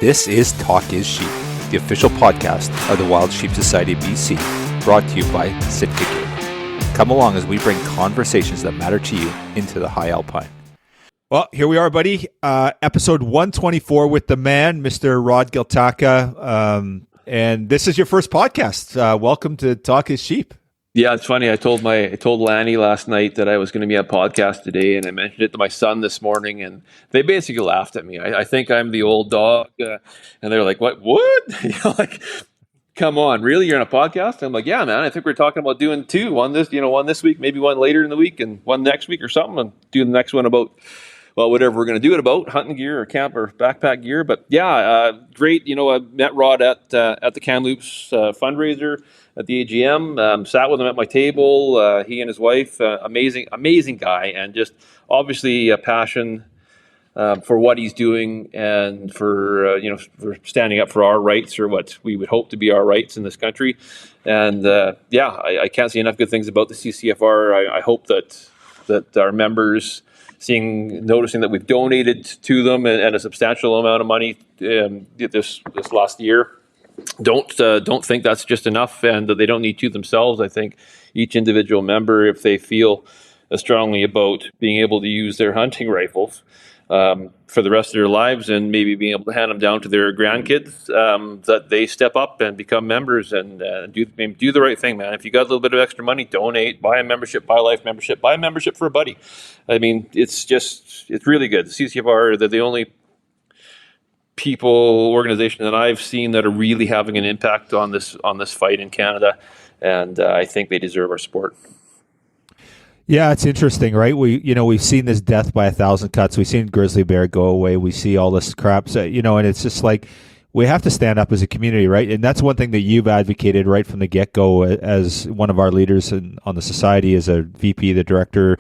This is Talk is Sheep, the official podcast of the Wild Sheep Society of BC, brought to you by Sitka Game. Come along as we bring conversations that matter to you into the high alpine. Well, here we are, buddy. Episode 124 with the man, Mr. Rod Giltaca. And this is your first podcast. Welcome to Talk is Sheep. Yeah, it's funny. I told Lanny last night that I was going to be on a podcast today, and I mentioned it to my son this morning, and they basically laughed at me. I think I'm the old dog, and they're like, "What? Like, come on, really? You're on a podcast?" I'm like, "Yeah, man. I think we're talking about doing two. One this week, maybe one later in the week, and one next week or something, and do the next one about." Well, whatever we're going to do it about, hunting gear or camp or backpack gear. But yeah, great. I met Rod at the Kamloops fundraiser at the AGM, sat with him at my table. He and his wife, amazing guy, and just obviously a passion for what he's doing and for standing up for our rights, or what we would hope to be our rights in this country. And I can't say enough good things about the CCFR. I hope that our members, noticing that we've donated to them and a substantial amount of money this last year, don't think that's just enough, and that they don't need to themselves. I think each individual member, if they feel strongly about being able to use their hunting rifles for the rest of their lives, and maybe being able to hand them down to their grandkids, that they step up and become members and do the right thing, man. If you got a little bit of extra money, donate, buy a membership, buy a life membership, buy a membership for a buddy. I mean, it's really good. The CCFR, they're the only organization that I've seen that are really having an impact on this fight in Canada, and I think they deserve our support. Yeah, it's interesting, right? We've seen this death by 1,000 cuts. We've seen grizzly bear go away. We see all this crap, and it's just like we have to stand up as a community, right? And that's one thing that you've advocated right from the get-go as one of our leaders on the society, as a VP, the director.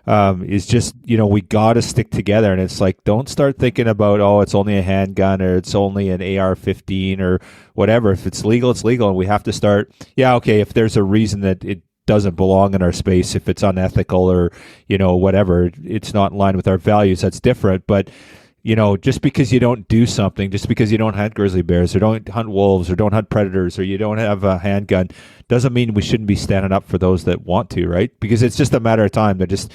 Is just, we got to stick together. And it's like, don't start thinking about, it's only a handgun, or it's only an AR-15 or whatever. If it's legal, it's legal. And we have to start, if there's a reason that it doesn't belong in our space, if it's unethical or, whatever, it's not in line with our values, that's different. But, just because you don't do something, just because you don't hunt grizzly bears or don't hunt wolves or don't hunt predators or you don't have a handgun, doesn't mean we shouldn't be standing up for those that want to, right? Because it's just a matter of time. They're just,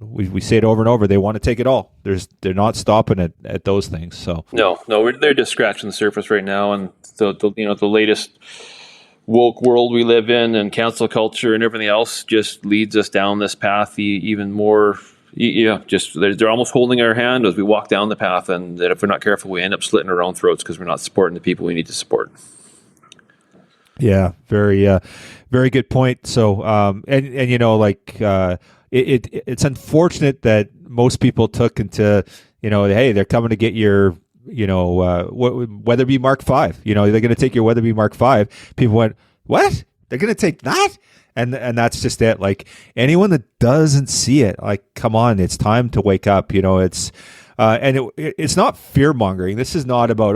we say it over and over, they want to take it all. They're not stopping at those things. So no, they're just scratching the surface right now. And the latest woke world we live in, and cancel culture and everything else, just leads us down this path even more. Just they're almost holding our hand as we walk down the path, and that if we're not careful, we end up slitting our own throats because we're not supporting the people we need to support. Yeah, very, very good point. So, it's unfortunate that most people took into, hey, they're coming to get your, Weatherby Mark 5. They're going to take your Weatherby Mark 5. People went, what? They're going to take that? And that's just it. Like, anyone that doesn't see it, like, come on, it's time to wake up. It's it's not fear mongering. This is not about,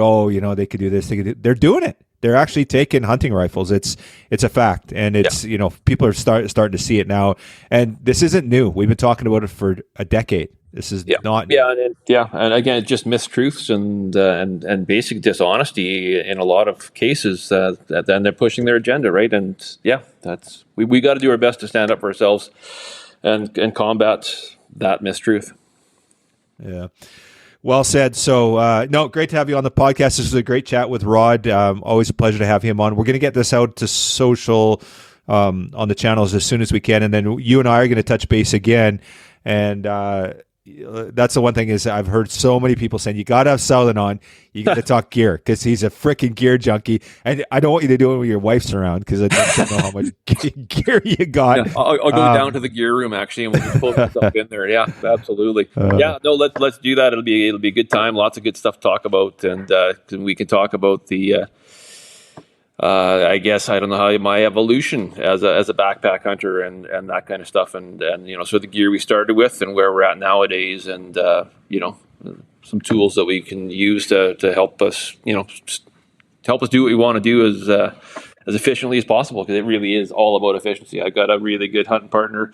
they could do this. They're doing it. They're actually taking hunting rifles. It's a fact, and it's people are starting to see it now. And this isn't new. We've been talking about it for a decade. This is not new. And again, it's just mistruths and basic dishonesty in a lot of cases. Then they're pushing their agenda, right? And that's we got to do our best to stand up for ourselves and combat that mistruth. Yeah. Well said. So, great to have you on the podcast. This was a great chat with Rod. Always a pleasure to have him on. We're going to get this out to social on the channels as soon as we can, and then you and I are going to touch base again. And that's the one thing is I've heard so many people saying, you got to have Southin on. You got to talk gear because he's a freaking gear junkie. And I don't want you to do it when your wife's around because I don't know how much gear you got. Yeah, I'll go down to the gear room actually, and we'll just pull stuff in there. Yeah, absolutely. Let's do that. It'll be a good time. Lots of good stuff to talk about, and we can talk about the. I guess I don't know how my evolution as a backpack hunter and that kind of stuff, and so the gear we started with and where we're at nowadays, and some tools that we can use to help us do what we want to do as efficiently as possible, because it really is all about efficiency. I got a really good hunting partner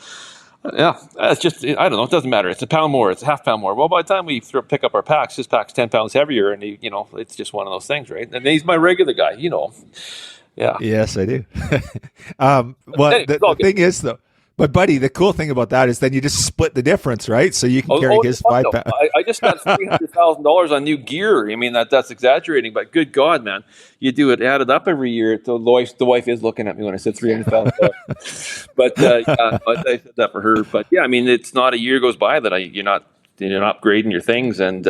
Yeah, it's just, I don't know. It doesn't matter. It's a pound more. It's a half pound more. Well, by the time we pick up our packs, his pack's 10 pounds heavier, and it's just one of those things, right? And he's my regular guy, Yeah. Yes, I do. Well, Anyway, the thing is, though, but buddy, the cool thing about that is then you just split the difference, right? So you can carry his it's fun, 5 pounds. I just spent $300,000 on new gear. I mean, that's exaggerating, but good God, man, you do it added up every year. The wife is looking at me when I said $300,000. But I said that for her. But yeah, I mean, it's not a year goes by that you're not upgrading your things, and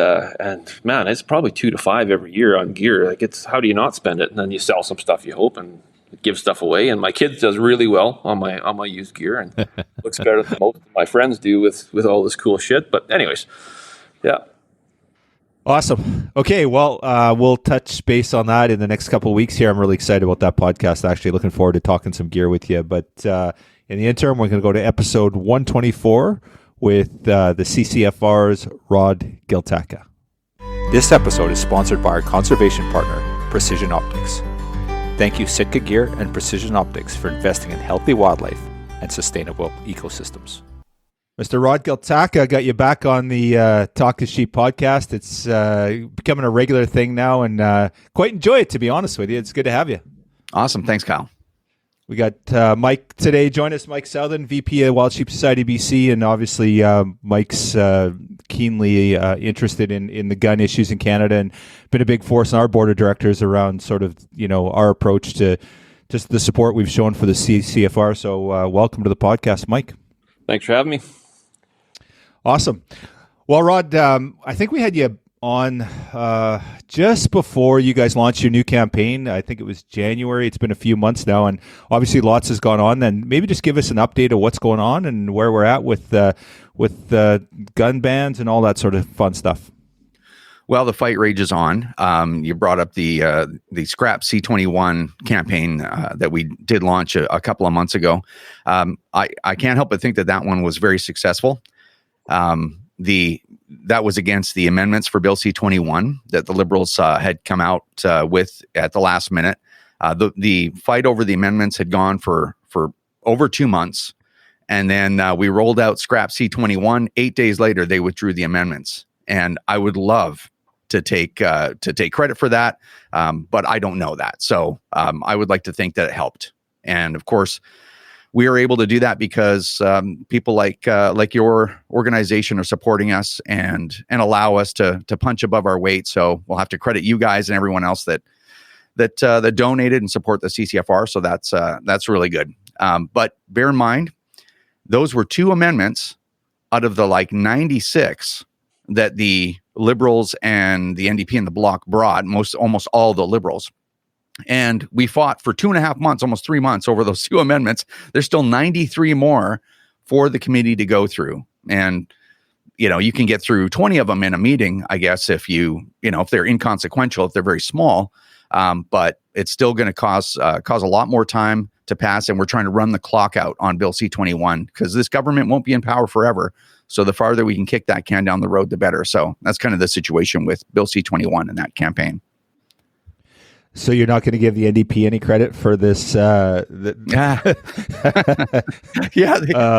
man, it's probably 2 to 5 every year on gear. Like, it's, how do you not spend it? And then you sell some stuff, you hope, and give stuff away. And my kids does really well on my used gear, and looks better than most of my friends do with all this cool shit. But anyways, yeah. Awesome. Okay, well, we'll touch base on that in the next couple of weeks here. I'm really excited about that podcast. Actually, looking forward to talking some gear with you. But in the interim, we're going to go to episode 124 with the CCFR's Rod Giltaca. This episode is sponsored by our conservation partner, Precision Optics. Thank you, Sitka Gear and Precision Optics, for investing in healthy wildlife and sustainable ecosystems. Mr. Rod Giltaca, got you back on the Talk to Sheep podcast. It's becoming a regular thing now, and quite enjoy it, to be honest with you. It's good to have you. Awesome. Thanks, Kyle. We got Mike today. Join us, Mike Southin, VP of Wild Sheep Society BC, and obviously Mike's keenly interested in the gun issues in Canada, and been a big force in our board of directors around sort of our approach to just the support we've shown for the CCFR. So welcome to the podcast, Mike. Thanks for having me. Awesome. Well, Rod, I think we had you on just before you guys launched your new campaign. I think it was January. It's been a few months now, and obviously lots has gone on. Then maybe just give us an update of what's going on and where we're at with gun bans and all that sort of fun stuff. Well, the fight rages on. You brought up the Scrap C21 campaign that we did launch a couple of months ago. I can't help but think that one was very successful. That was against the amendments for Bill C21 that the Liberals had come out with at the last minute. The fight over the amendments had gone for over 2 months, and then we rolled out Scrap C21. 8 days later, they withdrew the amendments, and I would love to take credit for that, but I don't know that. So I would like to think that it helped, and of course, we are able to do that because people like your organization are supporting us and allow us to punch above our weight. So we'll have to credit you guys and everyone else that donated and support the CCFR. So that's really good. But bear in mind, those were 2 amendments out of the 96 that the Liberals and the NDP and the Bloc brought. Almost all the Liberals. And we fought for 2.5 months, almost 3 months over those 2 amendments. There's still 93 more for the committee to go through. And, you can get through 20 of them in a meeting, I guess, if if they're inconsequential, if they're very small. But it's still going to cause a lot more time to pass. And we're trying to run the clock out on Bill C21 because this government won't be in power forever. So the farther we can kick that can down the road, the better. So that's kind of the situation with Bill C21 and that campaign. So you're not going to give the NDP any credit for this?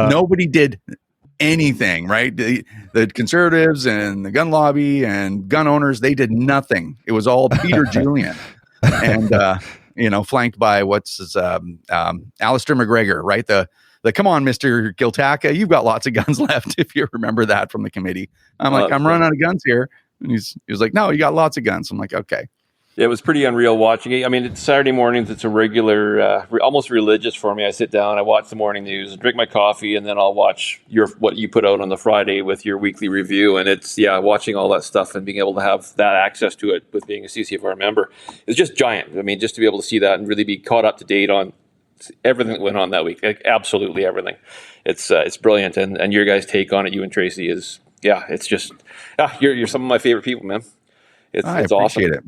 Nobody did anything, right? The Conservatives and the gun lobby and gun owners, they did nothing. It was all Peter Julian and, flanked by Alistair McGregor, right? The come on, Mr. Giltaca, you've got lots of guns left, if you remember that from the committee. I'm like, I'm running out of guns here. And he was like, no, you got lots of guns. I'm like, okay. It was pretty unreal watching it. I mean, it's Saturday mornings. It's a regular, almost religious for me. I sit down, I watch the morning news, drink my coffee, and then I'll watch what you put out on the Friday with your weekly review. And it's, watching all that stuff and being able to have that access to it with being a CCFR member is just giant. I mean, just to be able to see that and really be caught up to date on everything that went on that week, like absolutely everything. It's brilliant. And your guys' take on it, you and Tracy, is, it's just, you're some of my favorite people, man. It's awesome. It.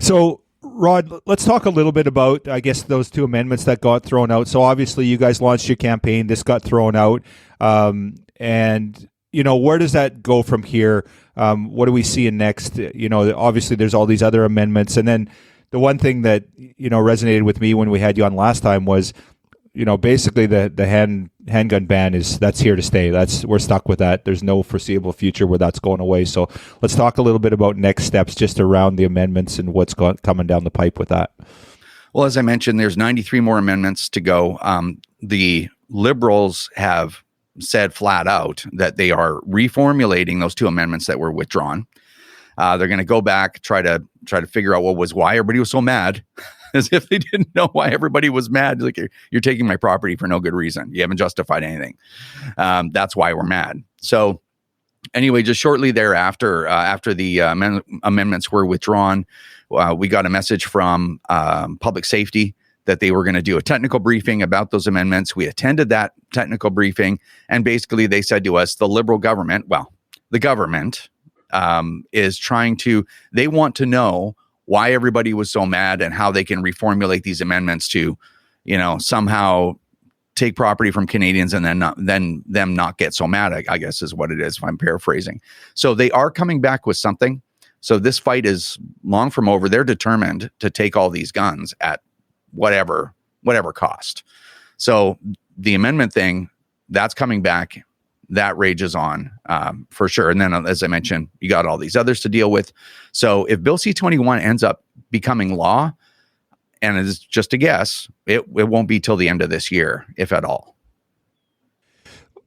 So, Rod, let's talk a little bit about, I guess, those 2 amendments that got thrown out. So, obviously, you guys launched your campaign. This got thrown out. And, where does that go from here? What are we seeing next? Obviously, there's all these other amendments. And then the one thing that, resonated with me when we had you on last time was, basically the handgun ban that's here to stay. We're stuck with that. There's no foreseeable future where that's going away. So let's talk a little bit about next steps just around the amendments and what's coming down the pipe with that. Well, as I mentioned, there's 93 more amendments to go. The Liberals have said flat out that they are reformulating those 2 amendments that were withdrawn. They're going to go back, try to figure out why everybody was so mad, as if they didn't know why everybody was mad. Like, you're taking my property for no good reason. You haven't justified anything. That's why we're mad. So anyway, just shortly thereafter, after the amendments were withdrawn, we got a message from public safety that they were going to do a technical briefing about those amendments. We attended that technical briefing, and basically they said to us, the Liberal government, the government is they want to know why everybody was so mad and how they can reformulate these amendments to, somehow take property from Canadians and then them not get so mad, I guess is what it is, if I'm paraphrasing. So they are coming back with something. So this fight is long from over. They're determined to take all these guns at whatever cost. So the amendment thing, that's coming back. That rages on for sure. And then, as I mentioned, you got all these others to deal with. So if Bill C-21 ends up becoming law, and it's just a guess, it won't be till the end of this year, if at all.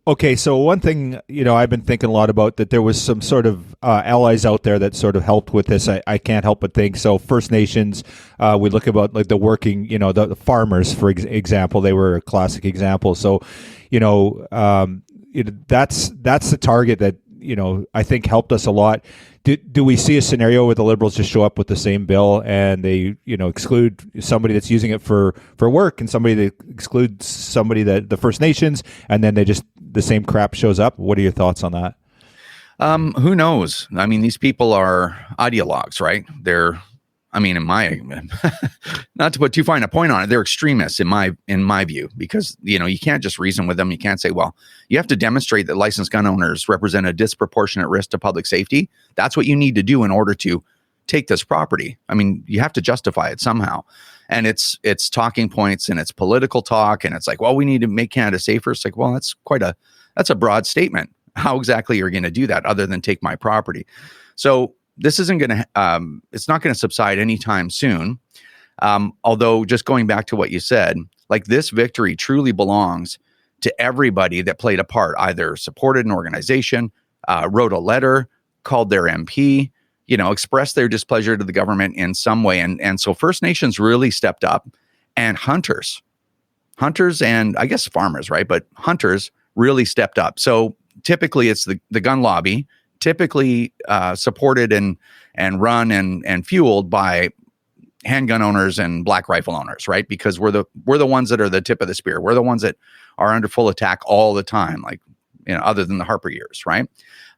Okay, so one thing, I've been thinking a lot about, that there was some sort of allies out there that sort of helped with this. I can't help but think. So First Nations, we look about like the working, the farmers, for example, they were a classic example. So, that's the target that, I think helped us a lot. Do we see a scenario where the Liberals just show up with the same bill and they, exclude somebody that's using it for work and somebody that excludes somebody that the First Nations, and then the same crap shows up? What are your thoughts on that? Who knows? I mean, these people are ideologues, right? In my, not to put too fine a point on it, they're extremists in my view, because, you can't just reason with them. You can't say, well, you have to demonstrate that licensed gun owners represent a disproportionate risk to public safety. That's what you need to do in order to take this property. I mean, you have to justify it somehow. And it's talking points and it's political talk. And it's like, well, we need to make Canada safer. It's like, well, that's a broad statement. How exactly are you going to do that other than take my property? So this isn't going to, it's not going to subside anytime soon. Although, just going back to what you said, like, this victory truly belongs to everybody that played a part, either supported an organization, wrote a letter, called their MP, expressed their displeasure to the government in some way. And so First Nations really stepped up, and hunters and I guess farmers, right? But hunters really stepped up. So typically it's the gun lobby, typically supported and run and fueled by handgun owners and black rifle owners, right? Because we're the ones that are the tip of the spear. We're the ones that are under full attack all the time, like, other than the Harper years, right?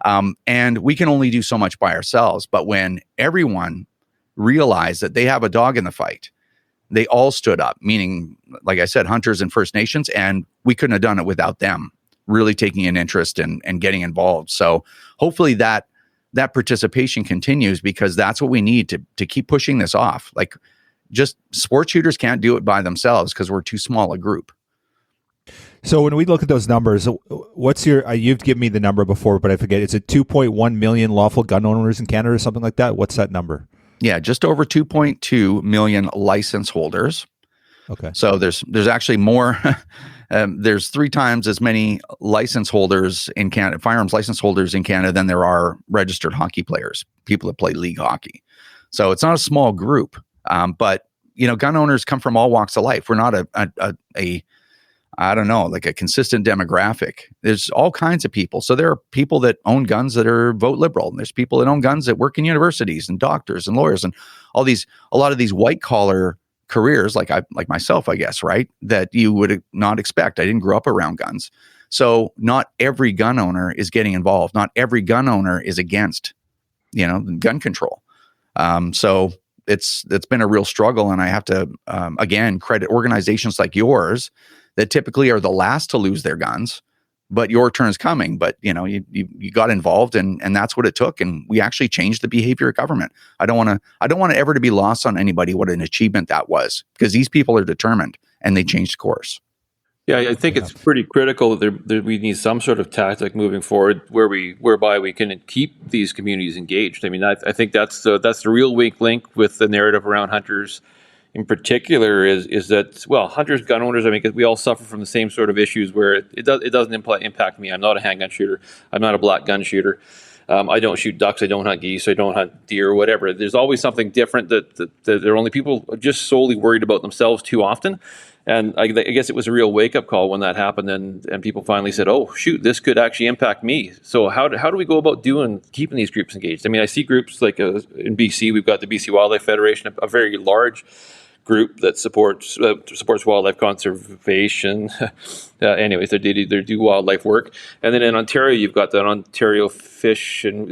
And we can only do so much by ourselves. But when everyone realized that they have a dog in the fight, they all stood up, meaning, like I said, hunters and First Nations, and we couldn't have done it without them really taking an interest and getting involved. So hopefully that participation continues, because that's what we need to keep pushing this off. Like, just sport shooters can't do it by themselves because we're too small a group. So when we look at those numbers, what's you've given me the number before, but I forget. Is it 2.1 million lawful gun owners in Canada or something like that? What's that number? Yeah, just over 2.2 million license holders. Okay. So there's actually more. There's 3 times as many license holders in Canada, firearms license holders in Canada, than there are registered hockey players, people that play league hockey. So it's not a small group. But gun owners come from all walks of life. We're not a I don't know, like a consistent demographic. There's all kinds of people. So there are people that own guns that are vote Liberal, and there's people that own guns that work in universities, and doctors and lawyers, and a lot of these white collar careers, like myself, I guess, right? That you would not expect. I didn't grow up around guns. So not every gun owner is getting involved. Not every gun owner is against, gun control. So it's been a real struggle. And I have to, again, credit organizations like yours that typically are the last to lose their guns, but your turn's coming. But, you got involved, and that's what it took. And we actually changed the behavior of government. I don't want it ever to be lost on anybody what an achievement that was, because these people are determined and they changed course. Yeah, I think it's pretty critical that we need some sort of tactic moving forward whereby we can keep these communities engaged. I mean, I think that's the real weak link with the narrative around hunters in particular is that, well, hunters, gun owners, I mean, we all suffer from the same sort of issues where it doesn't impact me. I'm not a handgun shooter. I'm not a black gun shooter. I don't shoot ducks. I don't hunt geese. I don't hunt deer or whatever. There's always something different that there are only people just solely worried about themselves too often. And I guess it was a real wake-up call when that happened, and people finally said, "Oh, shoot, this could actually impact me." So how do we go about keeping these groups engaged? I mean, I see groups like in BC, we've got the BC Wildlife Federation, a very large group that supports wildlife conservation. Anyways, they do wildlife work, and then in Ontario, you've got the Ontario Fish and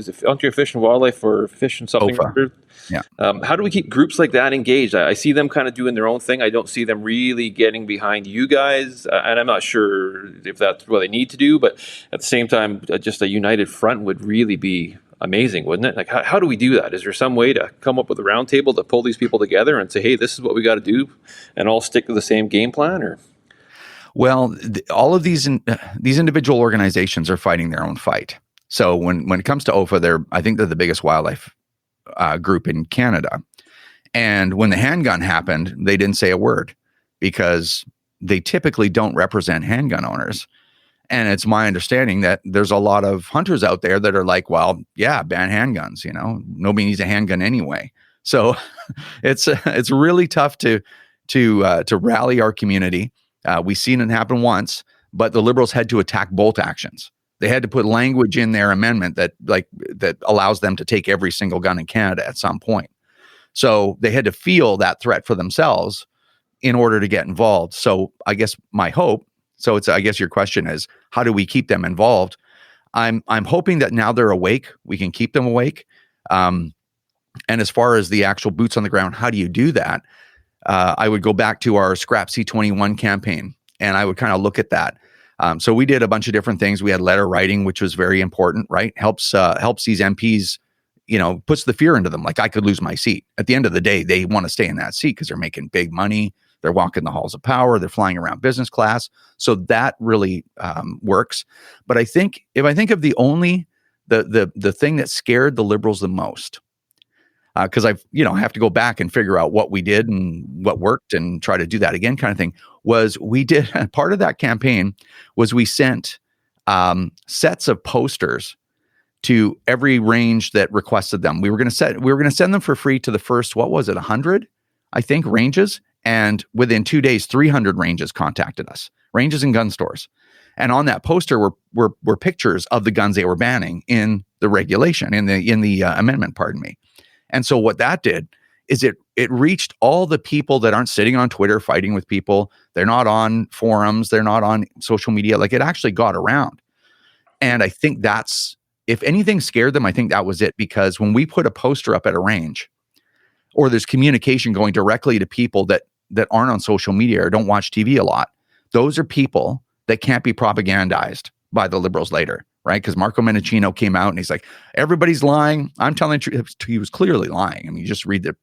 Wildlife or Fish and something. OFA. Yeah. How do we keep groups like that engaged? I see them kind of doing their own thing. I don't see them really getting behind you guys, and I'm not sure if that's what they need to do. But at the same time, just a united front would really be amazing, wouldn't it? Like, how do we do that? Is there some way to come up with a roundtable to pull these people together and say, hey, this is what we got to do, and all stick to the same game plan? Or well, all of these individual organizations are fighting their own fight. So when it comes to OFA, I think they're the biggest wildlife group in Canada. And when the handgun happened, they didn't say a word because they typically don't represent handgun owners. And it's my understanding that there's a lot of hunters out there that are like, well, yeah, ban handguns, nobody needs a handgun anyway. So it's really tough to rally our community. We've seen it happen once, but the Liberals had to attack bolt actions. They had to put language in their amendment that allows them to take every single gun in Canada at some point. So they had to feel that threat for themselves in order to get involved. So I guess my hope, I guess your question is, how do we keep them involved? I'm hoping that now they're awake, we can keep them awake. And as far as the actual boots on the ground, how do you do that? I would go back to our Scrap C21 campaign, and I would kind of look at that. So we did a bunch of different things. We had letter writing, which was very important, right? Helps these MPs, puts the fear into them. Like, I could lose my seat. At the end of the day, they want to stay in that seat because they're making big money. They're walking the halls of power. They're flying around business class. So that really works. But I think if I think of the thing that scared the Liberals the most, because I have to go back and figure out what we did and what worked and try to do that again, kind of thing, was we did part of that campaign was we sent sets of posters to every range that requested them. We were going to send them for free to the first, 100, I think, ranges. And within 2 days, 300 ranges contacted us, ranges and gun stores. And on that poster were pictures of the guns they were banning in the regulation, in the amendment, pardon me. And so what that did is it reached all the people that aren't sitting on Twitter fighting with people. They're not on forums. They're not on social media. Like, it actually got around. And I think if anything scared them, I think that was it. Because when we put a poster up at a range, or there's communication going directly to people that aren't on social media or don't watch TV a lot, those are people that can't be propagandized by the Liberals later, right? Because Marco Mendicino came out and he's like, everybody's lying. I'm telling you, he was clearly lying. I mean, you just read the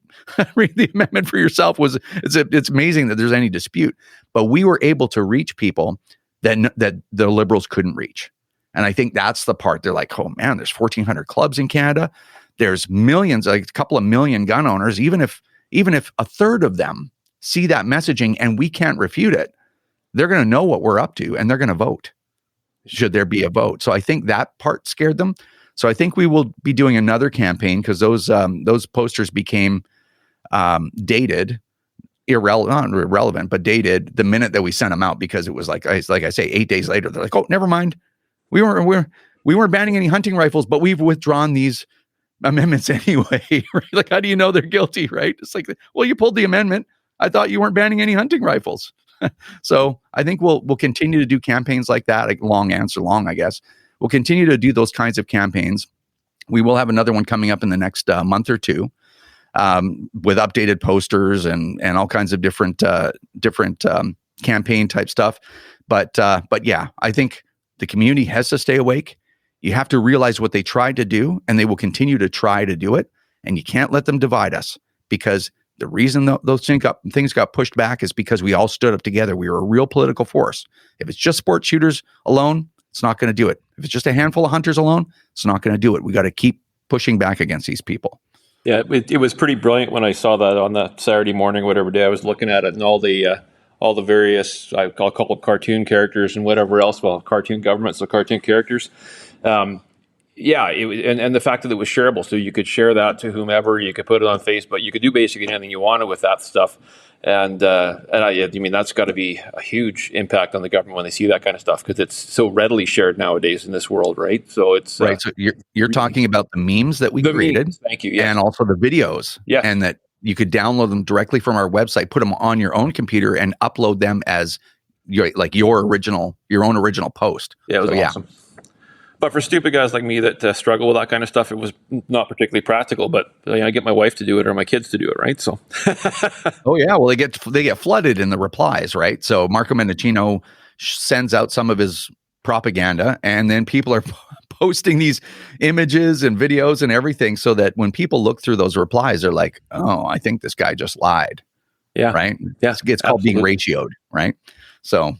amendment for yourself. It's amazing that there's any dispute. But we were able to reach people that the Liberals couldn't reach. And I think that's the part. They're like, oh man, there's 1,400 clubs in Canada. There's millions, like a couple of million gun owners. Even if a third of them see that messaging and we can't refute it, they're going to know what we're up to and they're going to vote, should there be a vote. So I think that part scared them. So I think we will be doing another campaign because those posters became dated, not irrelevant, but dated the minute that we sent them out, because it was like I say, 8 days later, they're like, oh, never mind. We weren't banning any hunting rifles, but we've withdrawn these amendments anyway. Right? Like, how do you know they're guilty, right? It's like, well, you pulled the amendment. I thought you weren't banning any hunting rifles. So I think we'll continue to do campaigns like that. Like, long answer long, I guess. We'll continue to do those kinds of campaigns. We will have another one coming up in the next month or two, with updated posters and all kinds of different campaign type stuff. But yeah, I think the community has to stay awake. You have to realize what they tried to do, and they will continue to try to do it. And you can't let them divide us, because The reason those things got pushed back is because we all stood up together. We were a real political force. If it's just sport shooters alone, it's not going to do it. If it's just a handful of hunters alone, it's not going to do it. We got to keep pushing back against these people. Yeah, it was pretty brilliant when I saw that on that Saturday morning, whatever day I was looking at it, and all the various, I call a couple of cartoon characters and whatever else, well, cartoon governments, so cartoon characters. And the fact that it was shareable, so you could share that to whomever, you could put it on Facebook, you could do basically anything you wanted with that stuff. And I mean, that's got to be a huge impact on the government when they see that kind of stuff, because it's so readily shared nowadays in this world, right? So it's right. So you're talking about the memes that we created, memes, thank you, yes. And also the videos, yes. And that you could download them directly from our website, put them on your own computer, and upload them as your own original post. Yeah, it was awesome. Yeah. But for stupid guys like me that struggle with that kind of stuff, it was not particularly practical. But I get my wife to do it or my kids to do it, right? So, oh yeah, well they get flooded in the replies, right? So Marco Mendocino sends out some of his propaganda, and then people are posting these images and videos and everything, so that when people look through those replies, they're like, "Oh, I think this guy just lied." Yeah, right. Yeah, it's called being ratioed, right? So.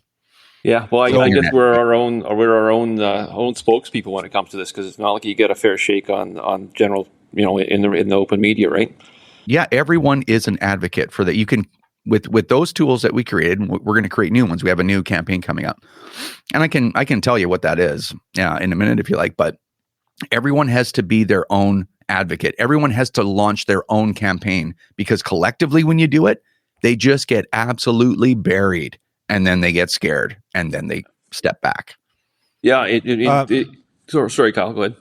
Yeah, well, I guess we're our own spokespeople when it comes to this, because it's not like you get a fair shake on general, in the open media, right? Yeah, everyone is an advocate for that. You can with those tools that we created, and we're going to create new ones. We have a new campaign coming up, and I can tell you what that is in a minute if you like. But everyone has to be their own advocate. Everyone has to launch their own campaign, because collectively, when you do it, they just get absolutely buried. And then they get scared, and then they step back. Yeah. Sorry, Kyle, go ahead.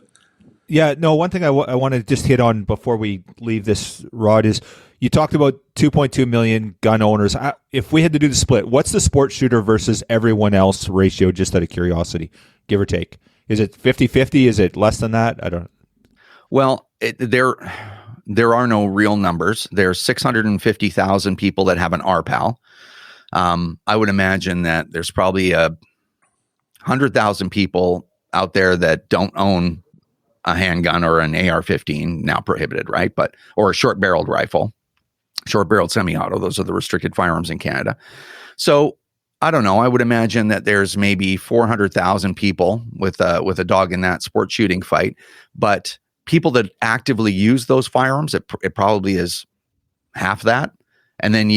Yeah, no, one thing I want to just hit on before we leave this, Rod, is you talked about 2.2 million gun owners. If we had to do the split, what's the sport shooter versus everyone else ratio, just out of curiosity, give or take? Is it 50-50? Is it less than that? I don't. Well, there are no real numbers. There's 650,000 people that have an RPAL. I would imagine that there's probably 100,000 people out there that don't own a handgun or an AR-15, now prohibited, right? Or a short-barreled rifle, short-barreled semi-auto. Those are the restricted firearms in Canada. So I don't know. I would imagine that there's maybe 400,000 people with a dog in that sport shooting fight, but people that actively use those firearms, it probably is half that. And then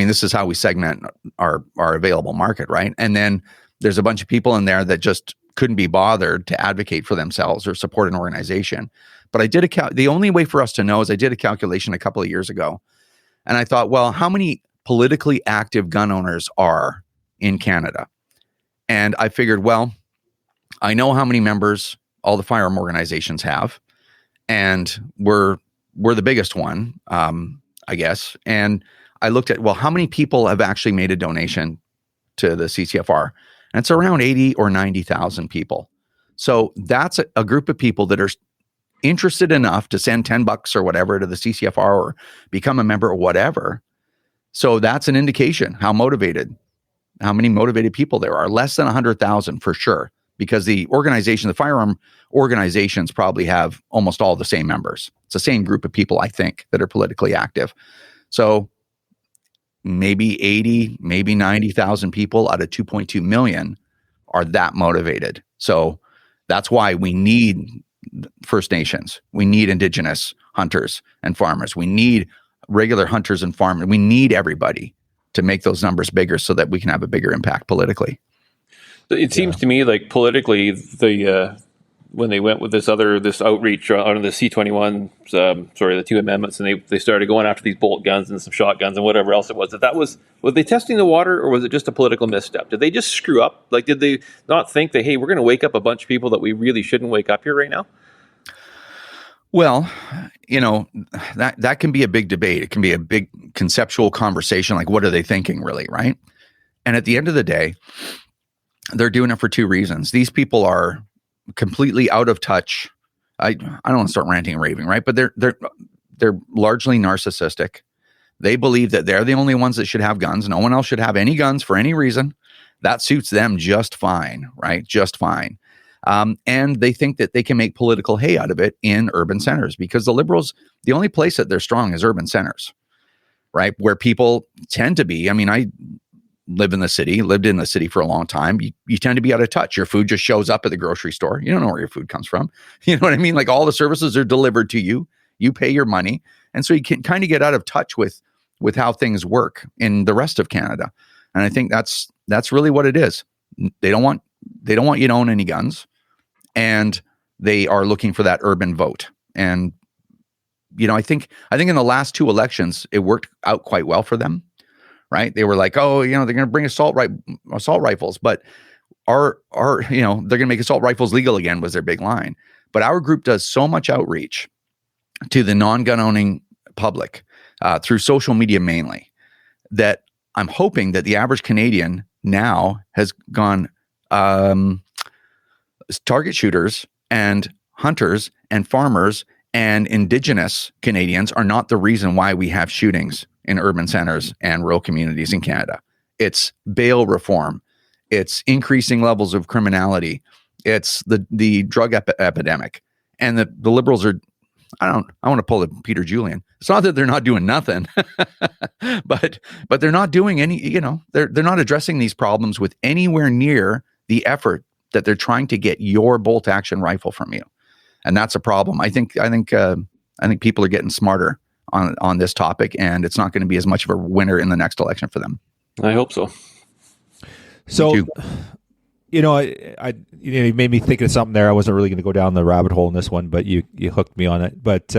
this is how we segment our available market, right? And then there's a bunch of people in there that just couldn't be bothered to advocate for themselves or support an organization. But I did the only way for us to know is I did a calculation a couple of years ago, and I thought, well, how many politically active gun owners are in Canada? And I figured, well, I know how many members all the firearm organizations have, and we're the biggest one, I guess. And I looked at, well, how many people have actually made a donation to the CCFR? And it's around 80 or 90,000 people. So that's a group of people that are interested enough to send $10 or whatever to the CCFR or become a member or whatever. So that's an indication how many motivated people there are. Less than 100,000 for sure, because the firearm organizations probably have almost all the same members. It's the same group of people, I think, that are politically active. So maybe 80, maybe 90,000 people out of 2.2 million are that motivated. So that's why we need First Nations. We need Indigenous hunters and farmers. We need regular hunters and farmers. We need everybody to make those numbers bigger so that we can have a bigger impact politically. It seems to me like politically, when they went with this outreach on the C-21, the two amendments, and they started going after these bolt guns and some shotguns and whatever else it was, was they testing the water, or was it just a political misstep? Did they just screw up? Like, did they not think that, hey, we're going to wake up a bunch of people that we really shouldn't wake up here right now? Well, that can be a big debate. It can be a big conceptual conversation. Like, what are they thinking really, right? And at the end of the day, they're doing it for two reasons. These people are completely out of touch. I don't want to start ranting and raving, right? But they're largely narcissistic. They believe that they're the only ones that should have guns. No one else should have any guns for any reason. That suits them just fine, right? Just fine. And they think that they can make political hay out of it in urban centers, because the Liberals, the only place that they're strong is urban centers. right? Where people tend to be. I mean, I lived in the city for a long time. You tend to be out of touch. Your food just shows up at the grocery store. You don't know where your food comes from. You know what I mean? Like all the services are delivered to you. You pay your money. And so you can kind of get out of touch with how things work in the rest of Canada. And I think that's really what it is. They don't want you to own any guns, and they are looking for that urban vote. And I think in the last 2 elections it worked out quite well for them, right? They were like, oh, they're going to bring assault rifles, but they're going to make assault rifles legal again was their big line. But our group does so much outreach to the non-gun owning public through social media mainly, that I'm hoping that the average Canadian now has gone target shooters and hunters and farmers and Indigenous Canadians are not the reason why we have shootings in urban centers and rural communities in Canada. It's bail reform. It's increasing levels of criminality. It's the drug epidemic. And the Liberals are, I want to pull the Peter Julian. It's not that they're not doing nothing, but they're not doing any, they're not addressing these problems with anywhere near the effort that they're trying to get your bolt action rifle from you. And that's a problem. I think people are getting smarter on this topic, and it's not going to be as much of a winner in the next election for them. I hope so. So, you made me think of something there. I wasn't really going to go down the rabbit hole in this one, but you hooked me on it. But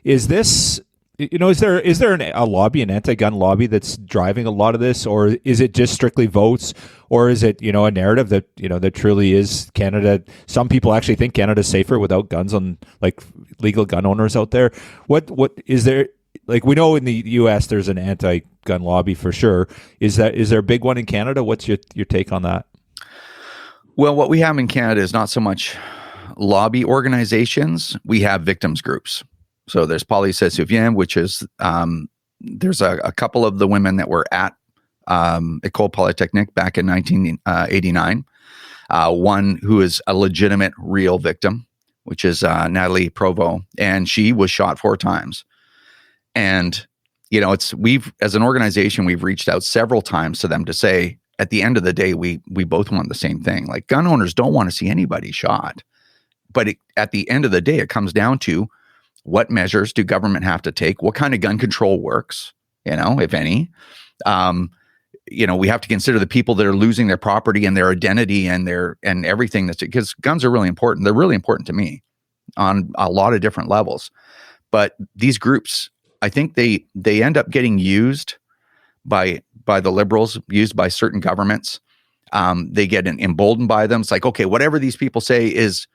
is this, is there a lobby, an anti-gun lobby that's driving a lot of this, or is it just strictly votes, or is it, a narrative that, that truly is Canada? Some people actually think Canada's safer without guns on, like, legal gun owners out there. What is there? Like, we know in the U.S. there's an anti-gun lobby for sure. Is there a big one in Canada? What's your take on that? Well, what we have in Canada is not so much lobby organizations. We have victims groups. So there's CCFR, which is, there's a couple of the women that were at École Polytechnique back in 1989. One who is a legitimate real victim, which is Natalie Provost, and she was shot 4 times. And, as an organization, we've reached out several times to them to say, at the end of the day, we both want the same thing. Like, gun owners don't want to see anybody shot. But at the end of the day, it comes down to, what measures do government have to take? What kind of gun control works, if any? We have to consider the people that are losing their property and their identity and everything, because guns are really important. They're really important to me on a lot of different levels. But these groups, I think they end up getting used by the Liberals, used by certain governments. They get emboldened by them. It's like, okay, whatever these people say is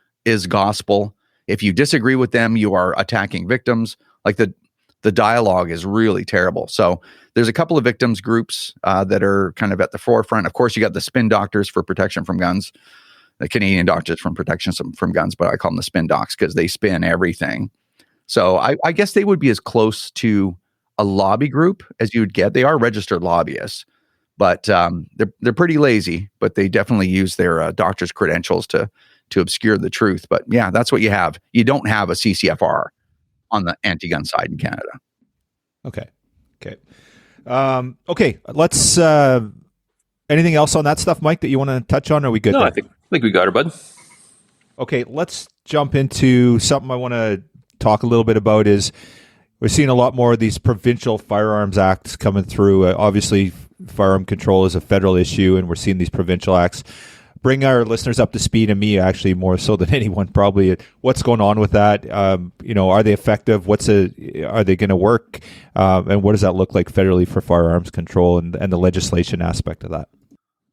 gospel. If you disagree with them, you are attacking victims. Like, the dialogue is really terrible. So there's a couple of victims groups that are kind of at the forefront. Of course, you got the spin doctors for protection from guns, the Canadian doctors from protection from guns, but I call them the spin docs because they spin everything. So I guess they would be as close to a lobby group as you would get. They are registered lobbyists, but they're pretty lazy, but they definitely use their doctor's credentials to obscure the truth. But yeah, that's what you have. You don't have a CCFR on the anti-gun side in Canada. Okay. Let's, anything else on that stuff, Mike, that you want to touch on? Or are we good? No, there? I think we got it, bud. Okay. Let's jump into something I want to talk a little bit about. Is we're seeing a lot more of these provincial firearms acts coming through. Obviously, firearm control is a federal issue, and we're seeing these provincial acts. Bring our listeners up to speed, and me actually more so than anyone probably. What's going on with that? Are they effective? Are they going to work? And what does that look like federally for firearms control and the legislation aspect of that?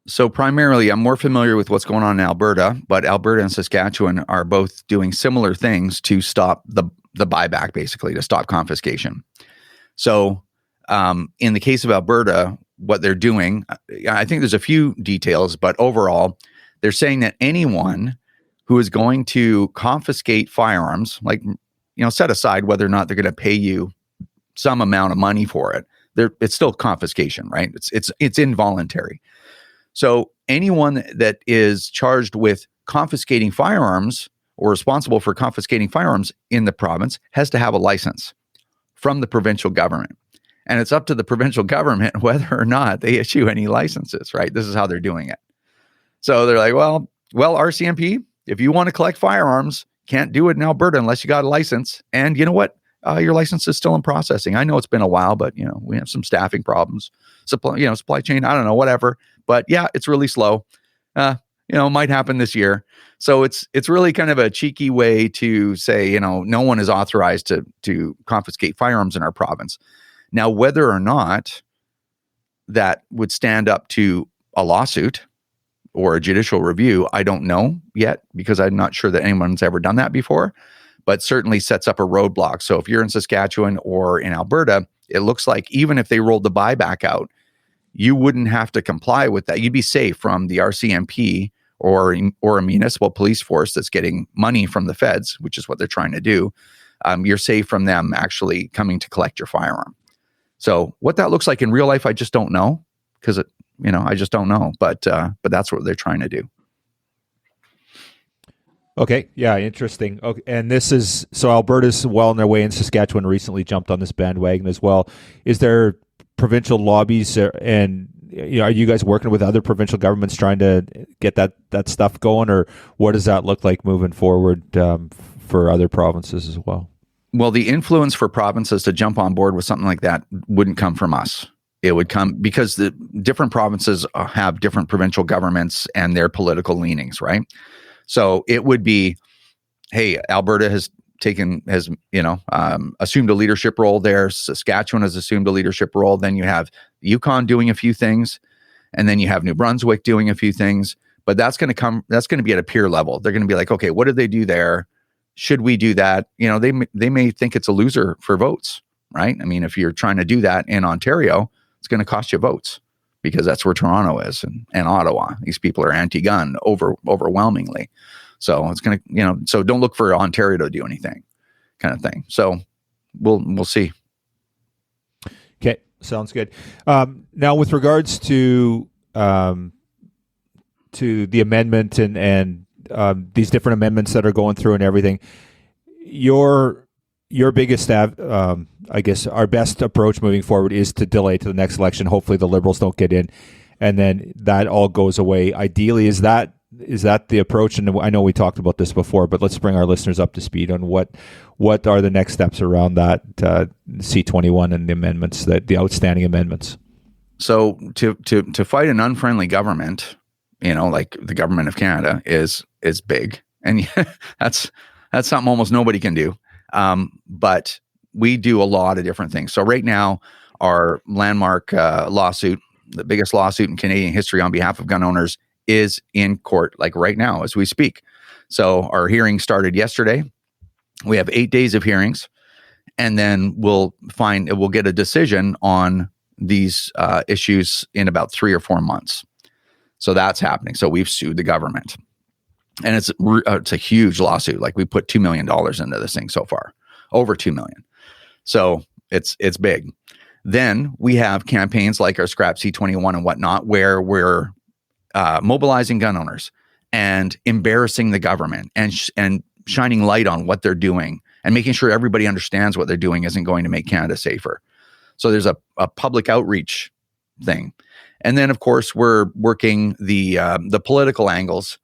So primarily, I'm more familiar with what's going on in Alberta, but Alberta and Saskatchewan are both doing similar things to stop the buyback, basically to stop confiscation. So in the case of Alberta, what they're doing, I think there's a few details, but overall, they're saying that anyone who is going to confiscate firearms, like, set aside whether or not they're going to pay you some amount of money for it, it's still confiscation, right? It's involuntary. So anyone that is charged with confiscating firearms or responsible for confiscating firearms in the province has to have a license from the provincial government. And it's up to the provincial government whether or not they issue any licenses, right? This is how they're doing it. So they're like, well, RCMP, if you want to collect firearms, can't do it in Alberta unless you got a license. And you know what? Your license is still in processing. I know it's been a while, but we have some staffing problems, supply chain, I don't know, whatever. But yeah, it's really slow. Might happen this year. So it's really kind of a cheeky way to say, no one is authorized to confiscate firearms in our province. Now, whether or not that would stand up to a lawsuit or a judicial review, I don't know yet, because I'm not sure that anyone's ever done that before, but certainly sets up a roadblock. So if you're in Saskatchewan or in Alberta, it looks like even if they rolled the buyback out, you wouldn't have to comply with that. You'd be safe from the RCMP or a municipal police force that's getting money from the feds, which is what they're trying to do. You're safe from them actually coming to collect your firearm. So what that looks like in real life, I just don't know, because I just don't know. But that's what they're trying to do. Okay. Yeah. Interesting. Okay. And so Alberta's well on their way, and Saskatchewan recently jumped on this bandwagon as well. Is there provincial lobbies and are you guys working with other provincial governments trying to get that stuff going, or what does that look like moving forward for other provinces as well? Well, the influence for provinces to jump on board with something like that wouldn't come from us. It would come because the different provinces have different provincial governments and their political leanings, right? So it would be, hey, Alberta has assumed a leadership role there. Saskatchewan has assumed a leadership role. Then you have Yukon doing a few things, and then you have New Brunswick doing a few things. But that's going to be at a peer level. They're going to be like, okay, what did they do there? Should we do that? They may think it's a loser for votes, right? I mean, if you're trying to do that in Ontario, it's going to cost you votes, because that's where Toronto is and Ottawa. These people are anti-gun overwhelmingly. So it's going to, so don't look for Ontario to do anything, kind of thing. So we'll see. Okay. Sounds good. Now with regards to the amendment and these different amendments that are going through and everything, your biggest, I guess, our best approach moving forward is to delay to the next election. Hopefully the Liberals don't get in, and then that all goes away. Ideally, is that the approach? And I know we talked about this before, but let's bring our listeners up to speed on what are the next steps around that C-21 and the amendments, the outstanding amendments. So to fight an unfriendly government, like the government of Canada is big, and that's something almost nobody can do. But we do a lot of different things. So right now, our landmark lawsuit, the biggest lawsuit in Canadian history on behalf of gun owners, is in court, like right now as we speak. So our hearing started yesterday. We have 8 days of hearings, and then we'll get a decision on these issues in about 3 or 4 months. So that's happening. So we've sued the government, and it's a huge lawsuit. Like, we put $2 million into this thing so far, over $2 million. So it's big. Then we have campaigns like our Scrap C-21 and whatnot, where we're mobilizing gun owners and embarrassing the government and shining light on what they're doing and making sure everybody understands what they're doing isn't going to make Canada safer. So there's a public outreach thing. And then, of course, we're working the political angles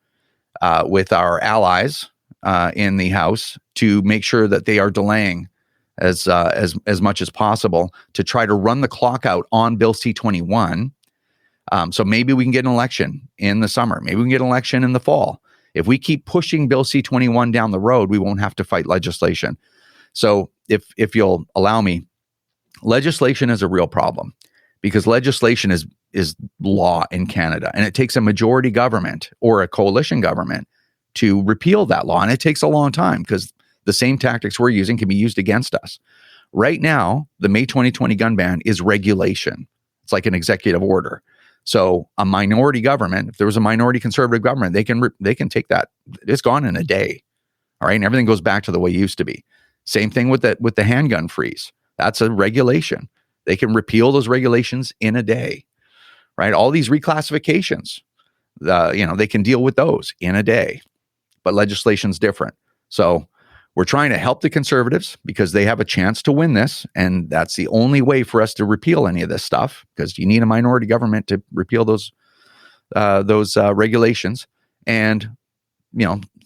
with our allies in the House to make sure that they are delaying as much as possible to try to run the clock out on Bill C-21. So maybe we can get an election in the summer. Maybe we can get an election in the fall. If we keep pushing Bill C-21 down the road, we won't have to fight legislation. So if you'll allow me, legislation is a real problem, because legislation is law in Canada, and it takes a majority government or a coalition government to repeal that law. And it takes a long time, because the same tactics we're using can be used against us. Right now, the May 2020 gun ban is regulation. It's like an executive order. So a minority government, if there was a minority conservative government, they can take that. It's gone in a day. All right. And everything goes back to the way it used to be. Same thing with the handgun freeze. That's a regulation. They can repeal those regulations in a day. Right. All these reclassifications, they can deal with those in a day. But legislation's different. So We're trying to help the Conservatives because they have a chance to win this, and that's the only way for us to repeal any of this stuff, because you need a minority government to repeal those regulations. And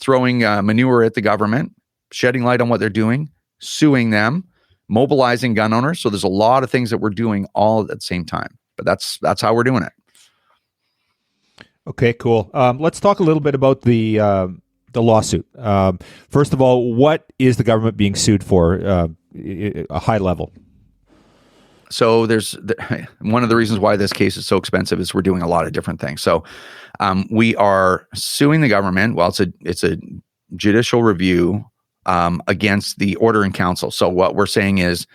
throwing manure at the government, shedding light on what they're doing, suing them, mobilizing gun owners. So there's a lot of things that we're doing all at the same time. But that's how we're doing it. Okay, cool. Let's talk a little bit about the lawsuit. First of all, what is the government being sued for? A high level. So one of the reasons why this case is so expensive is we're doing a lot of different things. So we are suing the government. Well, it's a judicial review against the order in council. So what we're saying is,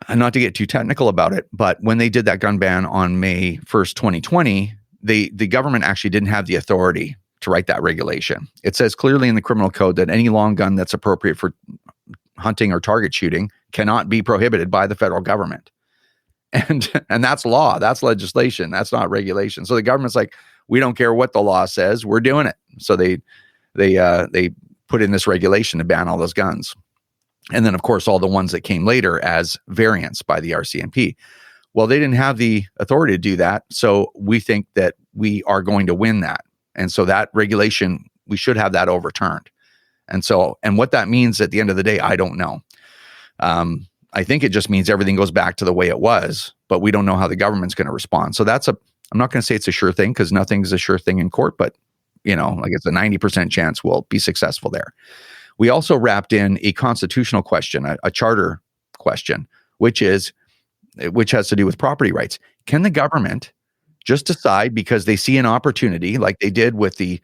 not to get too technical about it, but when they did that gun ban on May 1st, 2020, the government actually didn't have the authority to write that regulation. It says clearly in the criminal code that any long gun that's appropriate for hunting or target shooting cannot be prohibited by the federal government. And that's law, that's legislation, that's not regulation. So the government's like, we don't care what the law says, we're doing it. So they put in this regulation to ban all those guns. And then of course, all the ones that came later as variants by the RCMP. Well, they didn't have the authority to do that. So we think that we are going to win that. And so that regulation, we should have that overturned. And what that means at the end of the day, I don't know. I think it just means everything goes back to the way it was, but we don't know how the government's going to respond. So I'm not going to say it's a sure thing, because nothing's a sure thing in court, but like it's a 90% chance we'll be successful there. We also wrapped in a constitutional question, a charter question, which has to do with property rights. Can the government just decide, because they see an opportunity, like they did with the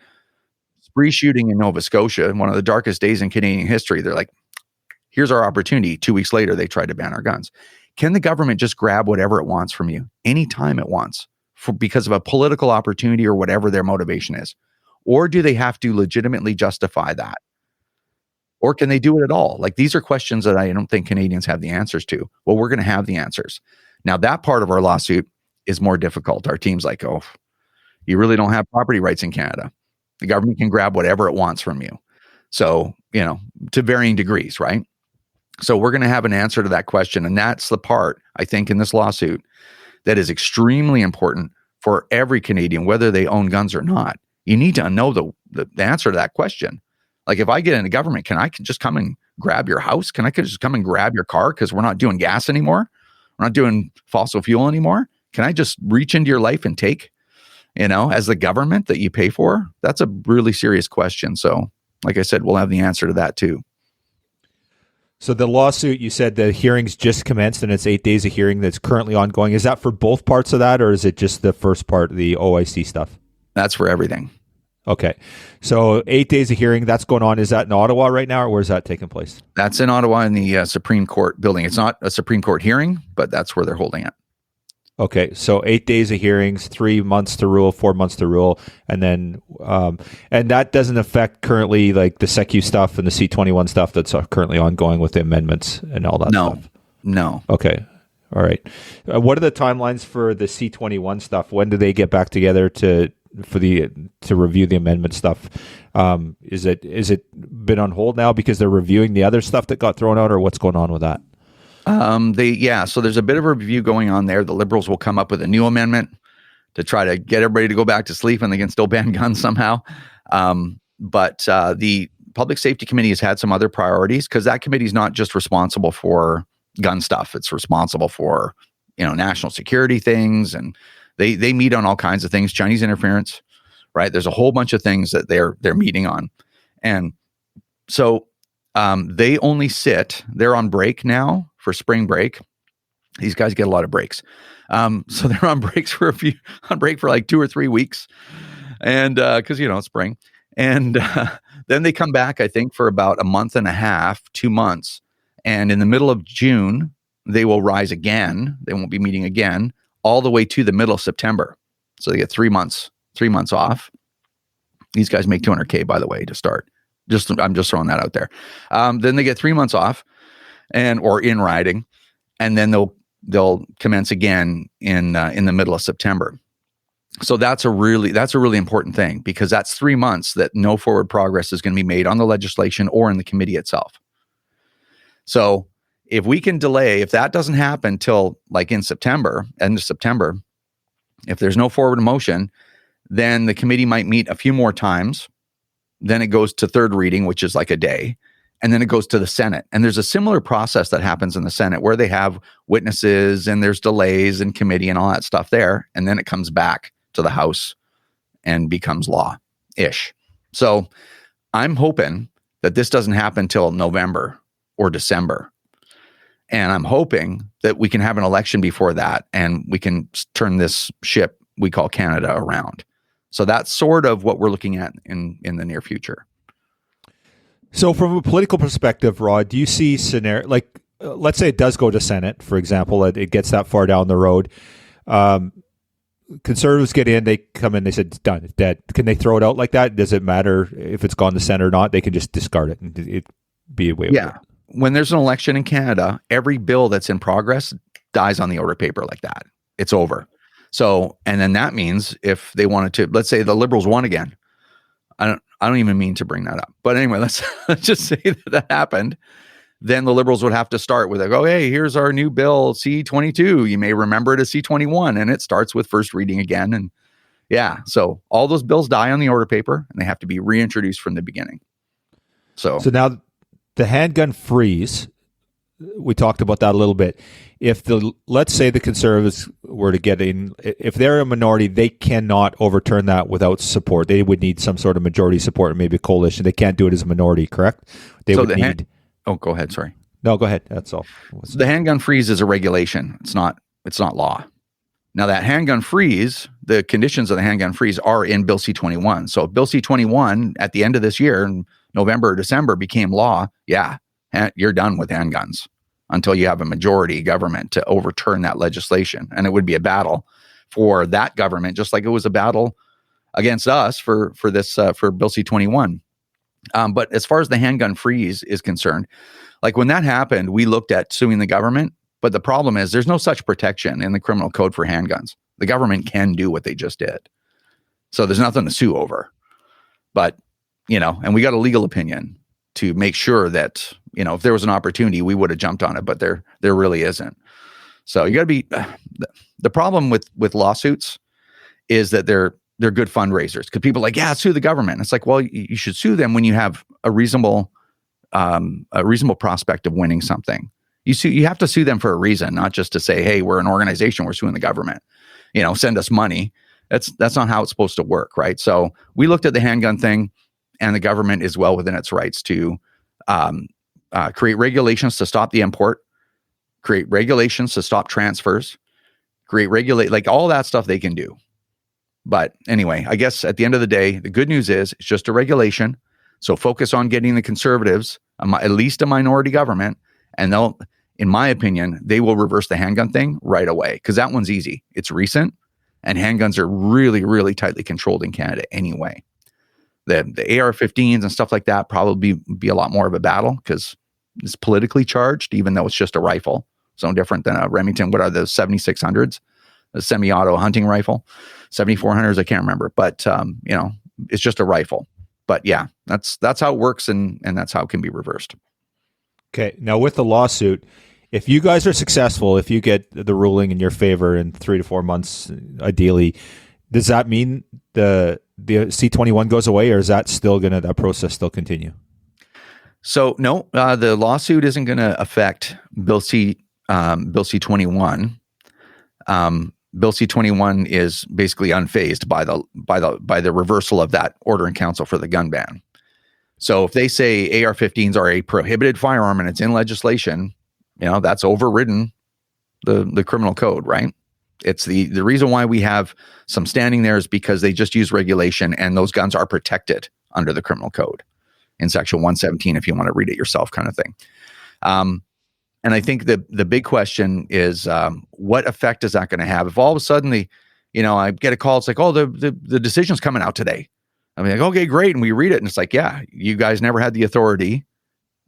spree shooting in Nova Scotia, one of the darkest days in Canadian history? They're like, here's our opportunity. 2 weeks later, they tried to ban our guns. Can the government just grab whatever it wants from you anytime it wants because of a political opportunity or whatever their motivation is? Or do they have to legitimately justify that? Or can they do it at all? Like, these are questions that I don't think Canadians have the answers to. Well, we're going to have the answers. Now, that part of our lawsuit is more difficult. Our team's like, oh, you really don't have property rights in Canada. The government can grab whatever it wants from you. So, to varying degrees, right? So we're going to have an answer to that question. And that's the part, I think, in this lawsuit that is extremely important for every Canadian, whether they own guns or not. You need to know the answer to that question. Like, if I get into government, can I just come and grab your house? Can I just come and grab your car because we're not doing gas anymore? We're not doing fossil fuel anymore? Can I just reach into your life and take, as the government that you pay for? That's a really serious question. So, like I said, we'll have the answer to that too. So the lawsuit, you said the hearings just commenced and it's 8 days of hearing that's currently ongoing. Is that for both parts of that, or is it just the first part, the OIC stuff? That's for everything. Okay. So 8 days of hearing, that's going on. Is that in Ottawa right now, or where is that taking place? That's in Ottawa in the Supreme Court building. It's not a Supreme Court hearing, but that's where they're holding it. Okay. So 8 days of hearings, 3 months to rule, 4 months to rule. And then, and that doesn't affect currently like the SECU stuff and the C21 stuff that's currently ongoing with the amendments and all that stuff? No. Okay. All right. What are the timelines for the C21 stuff? When do they get back together to review the amendment stuff? Is it been on hold now because they're reviewing the other stuff that got thrown out, or what's going on with that? So there's a bit of a review going on there. The Liberals will come up with a new amendment to try to get everybody to go back to sleep and they can still ban guns somehow. But the Public Safety Committee has had some other priorities, because that committee is not just responsible for gun stuff. It's responsible for, national security things, and they meet on all kinds of things, Chinese interference, right? There's a whole bunch of things that they're meeting on. And so they only they're on break now for spring break. These guys get a lot of breaks. So they're on break for like 2 or 3 weeks. And because, it's spring. And then they come back, I think, for about a month and a half, 2 months. And in the middle of June, they will rise again. They won't be meeting again all the way to the middle of September. So they get 3 months off. These guys make $200K, by the way, to start. I'm just throwing that out there. Then they get 3 months off or in riding, and then they'll commence again in the middle of September. So that's a really important thing, because that's 3 months that no forward progress is going to be made on the legislation or in the committee itself. So if we can delay, if that doesn't happen till like in September, end of September, if there's no forward motion, then the committee might meet a few more times. Then it goes to third reading, which is like a day. And then it goes to the Senate. And there's a similar process that happens in the Senate where they have witnesses and there's delays in committee and all that stuff there. And then it comes back to the House and becomes law-ish. So I'm hoping that this doesn't happen till November or December. And I'm hoping that we can have an election before that and we can turn this ship we call Canada around. So that's sort of what we're looking at in the near future. So from a political perspective, Rod, do you see scenario like, let's say it does go to Senate, for example, it gets that far down the road. Conservatives get in, they come in, they said, it's done, it's dead. Can they throw it out like that? Does it matter if it's gone to Senate or not? They can just discard it and it be away with it. When there's an election in Canada, every bill that's in progress dies on the order paper like that. It's over. So, and then that means if they wanted to, let's say the Liberals won again. I don't even mean to bring that up. But anyway, let's just say that happened. Then the Liberals would have to start with like, oh, hey, here's our new bill, C-22. You may remember it as C-21. And it starts with first reading again. And yeah, so all those bills die on the order paper and they have to be reintroduced from the beginning. So now the handgun freeze, we talked about that a little bit. Let's say the Conservatives were to get in, if they're a minority, they cannot overturn that without support. They would need some sort of majority support or maybe a coalition. They can't do it as a minority, correct? Go ahead. Sorry. No, go ahead. That's all. The handgun freeze is a regulation. It's not law. Now that handgun freeze, the conditions of the handgun freeze are in Bill C-21. So if Bill C-21 at the end of this year, in November or December, became law, you're done with handguns until you have a majority government to overturn that legislation. And it would be a battle for that government, just like it was a battle against us for this for Bill C-21. But as far as the handgun freeze is concerned, like when that happened, we looked at suing the government. But the problem is there's no such protection in the criminal code for handguns. The government can do what they just did. So there's nothing to sue over. But, and we got a legal opinion to make sure that, if there was an opportunity, we would have jumped on it, but there really isn't. So you got to be, the problem with lawsuits is that they're good fundraisers because people are like, sue the government. It's like, well, you should sue them when you have a reasonable prospect of winning something. You have to sue them for a reason, not just to say, hey, we're an organization, we're suing the government, send us money. That's not how it's supposed to work, right? So we looked at the handgun thing, and the government is well within its rights to create regulations to stop the import, create regulations to stop transfers, like all that stuff they can do. But anyway, I guess at the end of the day, the good news is it's just a regulation. So focus on getting the Conservatives, at least a minority government, and they'll, in my opinion, they will reverse the handgun thing right away because that one's easy. It's recent, and handguns are really, really tightly controlled in Canada anyway. The AR-15s and stuff like that probably be a lot more of a battle because it's politically charged, even though it's just a rifle. So different than a Remington. What are those 7600s? A semi-auto hunting rifle. 7400s, I can't remember. But, it's just a rifle. But yeah, that's how it works, and that's how it can be reversed. Okay. Now with the lawsuit, if you guys are successful, if you get the ruling in your favor in 3 to 4 months, ideally, does that mean the C-21 goes away, or is that that process still continue? So no, the lawsuit isn't going to affect Bill C-21. Bill C-21 is basically unfazed by the reversal of that order in council for the gun ban. So if they say AR-15s are a prohibited firearm and it's in legislation, that's overridden the criminal code, right? It's the reason why we have some standing there is because they just use regulation, and those guns are protected under the criminal code in section 117, if you want to read it yourself, kind of thing. And I think the big question is, what effect is that going to have? If all of a sudden I get a call, it's like, oh, the decision's coming out today. I'm like, okay, great. And we read it, and it's like, yeah, you guys never had the authority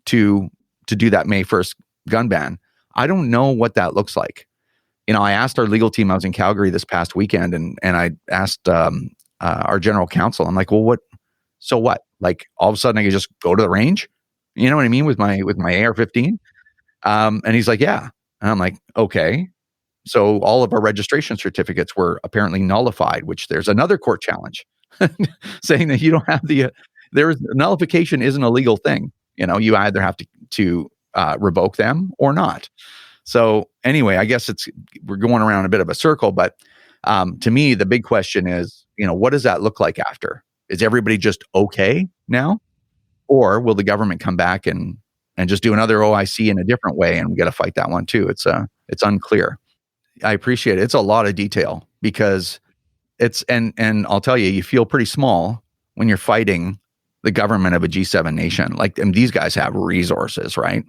to do that May 1st gun ban. I don't know what that looks like. I asked our legal team. I was in Calgary this past weekend, and I asked our general counsel. I'm like, well, what? So what? Like, all of a sudden, I could just go to the range? You know what I mean? With my AR-15? And he's like, yeah. And I'm like, okay. So all of our registration certificates were apparently nullified, which there's another court challenge saying that you don't have nullification isn't a legal thing. You either have to revoke them or not. So anyway, I guess we're going around a bit of a circle, but to me, the big question is, what does that look like after? Is everybody just okay now? Or will the government come back and just do another OIC in a different way? And we got to fight that one too. It's unclear. I appreciate it. It's a lot of detail because and I'll tell you, you feel pretty small when you're fighting the government of a G7 nation. Like, and these guys have resources, right?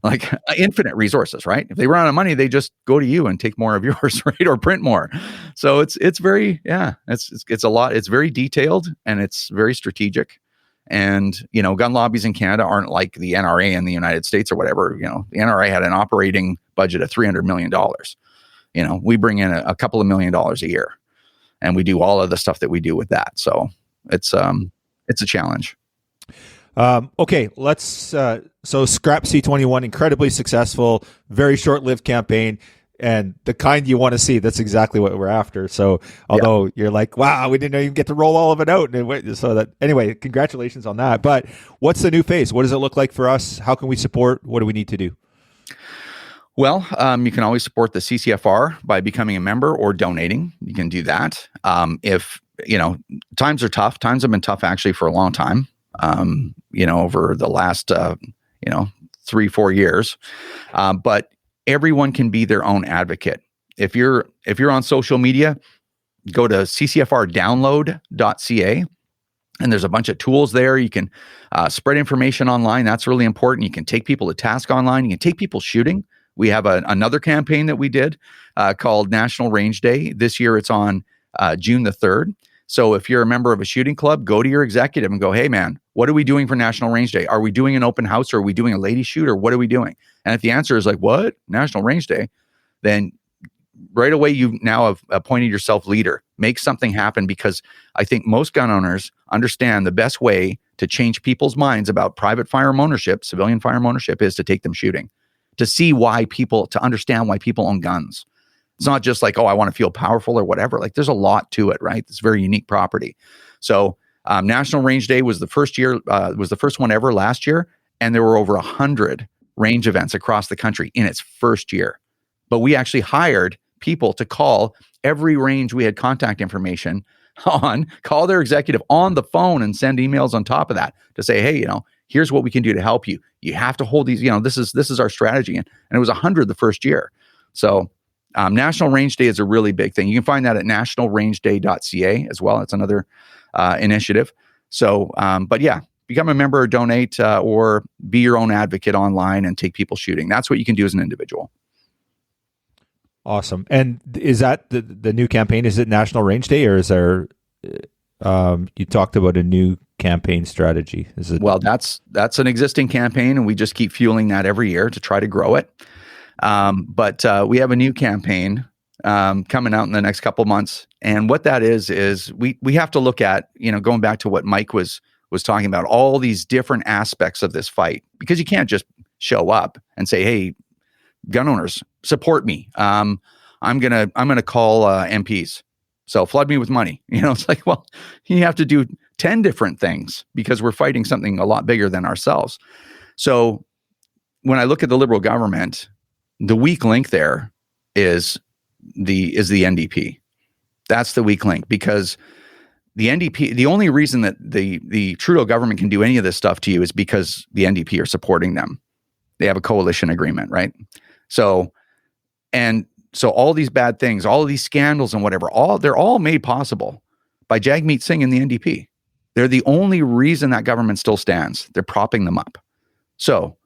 Like infinite resources, right? If they run out of money, they just go to you and take more of yours, right? Or print more. So it's a lot. It's very detailed and it's very strategic. And, gun lobbies in Canada aren't like the NRA in the United States or whatever. The NRA had an operating budget of $300 million. We bring in a couple of $1 million a year and we do all of the stuff that we do with that. So it's a challenge. Okay, let's, so Scrap C21, incredibly successful, very short-lived campaign, and the kind you want to see. That's exactly what we're after. So although you're like, wow, we didn't even get to roll all of it out. Anyway, congratulations on that. But what's the new phase? What does it look like for us? How can we support? What do we need to do? Well, you can always support the CCFR by becoming a member or donating. You can do that. If, times are tough. Times have been tough actually for a long time, over the last, 3-4 years. But everyone can be their own advocate. If you're on social media, go to ccfrdownload.ca. And there's a bunch of tools there. You can spread information online. That's really important. You can take people to task online. You can take people shooting. We have another campaign that we did called National Range Day. This year it's on June the 3rd. So if you're a member of a shooting club, go to your executive and go, hey man, what are we doing for National Range Day? Are we doing an open house or are we doing a lady shoot or what are we doing? And if the answer is like, what? National Range Day? Then right away, you now have appointed yourself leader. Make something happen because I think most gun owners understand the best way to change people's minds about private firearm ownership, civilian firearm ownership, is to take them shooting, to understand why people own guns. It's not just like, oh, I want to feel powerful or whatever. Like there's a lot to it, right? It's very unique property. So National Range Day was the first one ever last year. And there were over 100 range events across the country in its first year. But we actually hired people to call every range we had contact information on, call their executive on the phone and send emails on top of that to say, hey, here's what we can do to help you. You have to hold these, this is our strategy. And it was 100 the first year. So National Range Day is a really big thing. You can find that at nationalrangeday.ca as well. It's another initiative. So, but yeah, become a member or donate or be your own advocate online and take people shooting. That's what you can do as an individual. Awesome. And is that the new campaign? Is it National Range Day or is there, you talked about a new campaign strategy? Is it? Well, that's an existing campaign and we just keep fueling that every year to try to grow it. But we have a new campaign coming out in the next couple of months. And what that is we have to look at, going back to what Mike was talking about, all these different aspects of this fight, because you can't just show up and say, hey, gun owners, support me. I'm going to call MPs. So flood me with money. It's like, well, you have to do 10 different things because we're fighting something a lot bigger than ourselves. So when I look at the Liberal government, the weak link there is the NDP. That's the weak link because the NDP, the only reason that the Trudeau government can do any of this stuff to you is because the NDP are supporting them. They have a coalition agreement, right? So all these bad things, all of these scandals and whatever, they're all made possible by Jagmeet Singh and the NDP. They're the only reason that government still stands. They're propping them up. So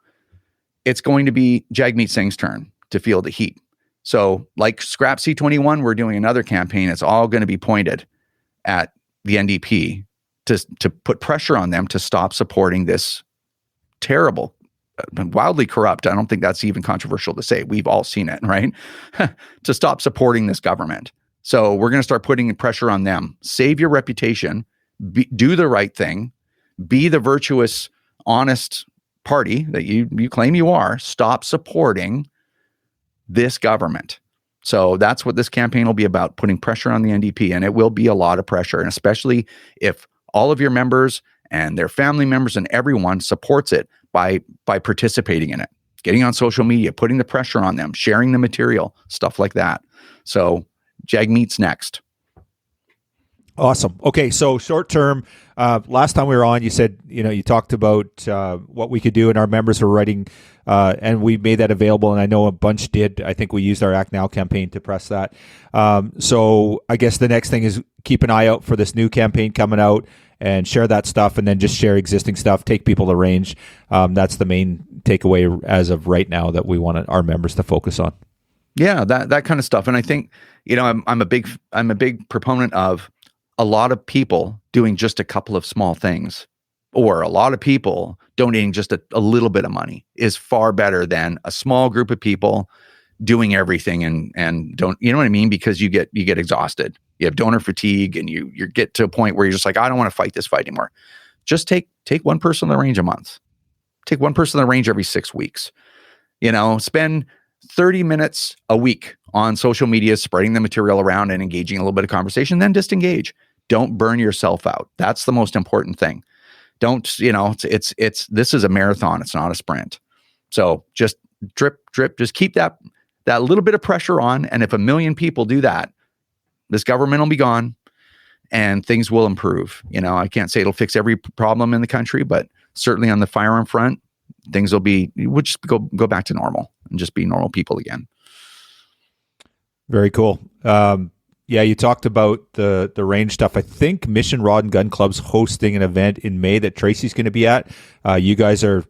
it's going to be Jagmeet Singh's turn to feel the heat. So like Scrap C21, we're doing another campaign. It's all going to be pointed at the NDP to put pressure on them to stop supporting this terrible wildly corrupt. I don't think that's even controversial to say. We've all seen it, right? To stop supporting this government. So we're going to start putting pressure on them. Save your reputation. Do the right thing. Be the virtuous, honest party that you claim you are. Stop supporting this government. So that's what this campaign will be about, putting pressure on the NDP. And it will be a lot of pressure. And especially if all of your members and their family members and everyone supports it by participating in it, getting on social media, putting the pressure on them, sharing the material, stuff like that. So Jagmeet's next. Awesome. Okay, so short term, last time we were on, you said, you talked about what we could do, and our members were writing, and we made that available, and I know a bunch did. I think we used our Act Now campaign to press that. So I guess the next thing is keep an eye out for this new campaign coming out and share that stuff, and then just share existing stuff, take people to range. That's the main takeaway as of right now that we want our members to focus on. Yeah, that kind of stuff. And I think, I'm a big proponent of a lot of people doing just a couple of small things, or a lot of people donating just a little bit of money is far better than a small group of people doing everything and don't, you know what I mean? Because you get exhausted. You have donor fatigue, and you get to a point where you're just like, I don't want to fight this fight anymore. Just take one person on the range a month. Take one person on the range every 6 weeks. Spend 30 minutes a week on social media, spreading the material around and engaging in a little bit of conversation, then disengage. Don't burn yourself out. That's the most important thing. Don't, this is a marathon. It's not a sprint. So just drip, just keep that little bit of pressure on. And if 1 million people do that, this government will be gone and things will improve. I can't say it'll fix every problem in the country, but certainly on the firearm front, we'll just go back to normal and just be normal people again. Very cool. Yeah, you talked about the range stuff. I think Mission Rod and Gun Club's hosting an event in May that Tracy's going to be at. You guys are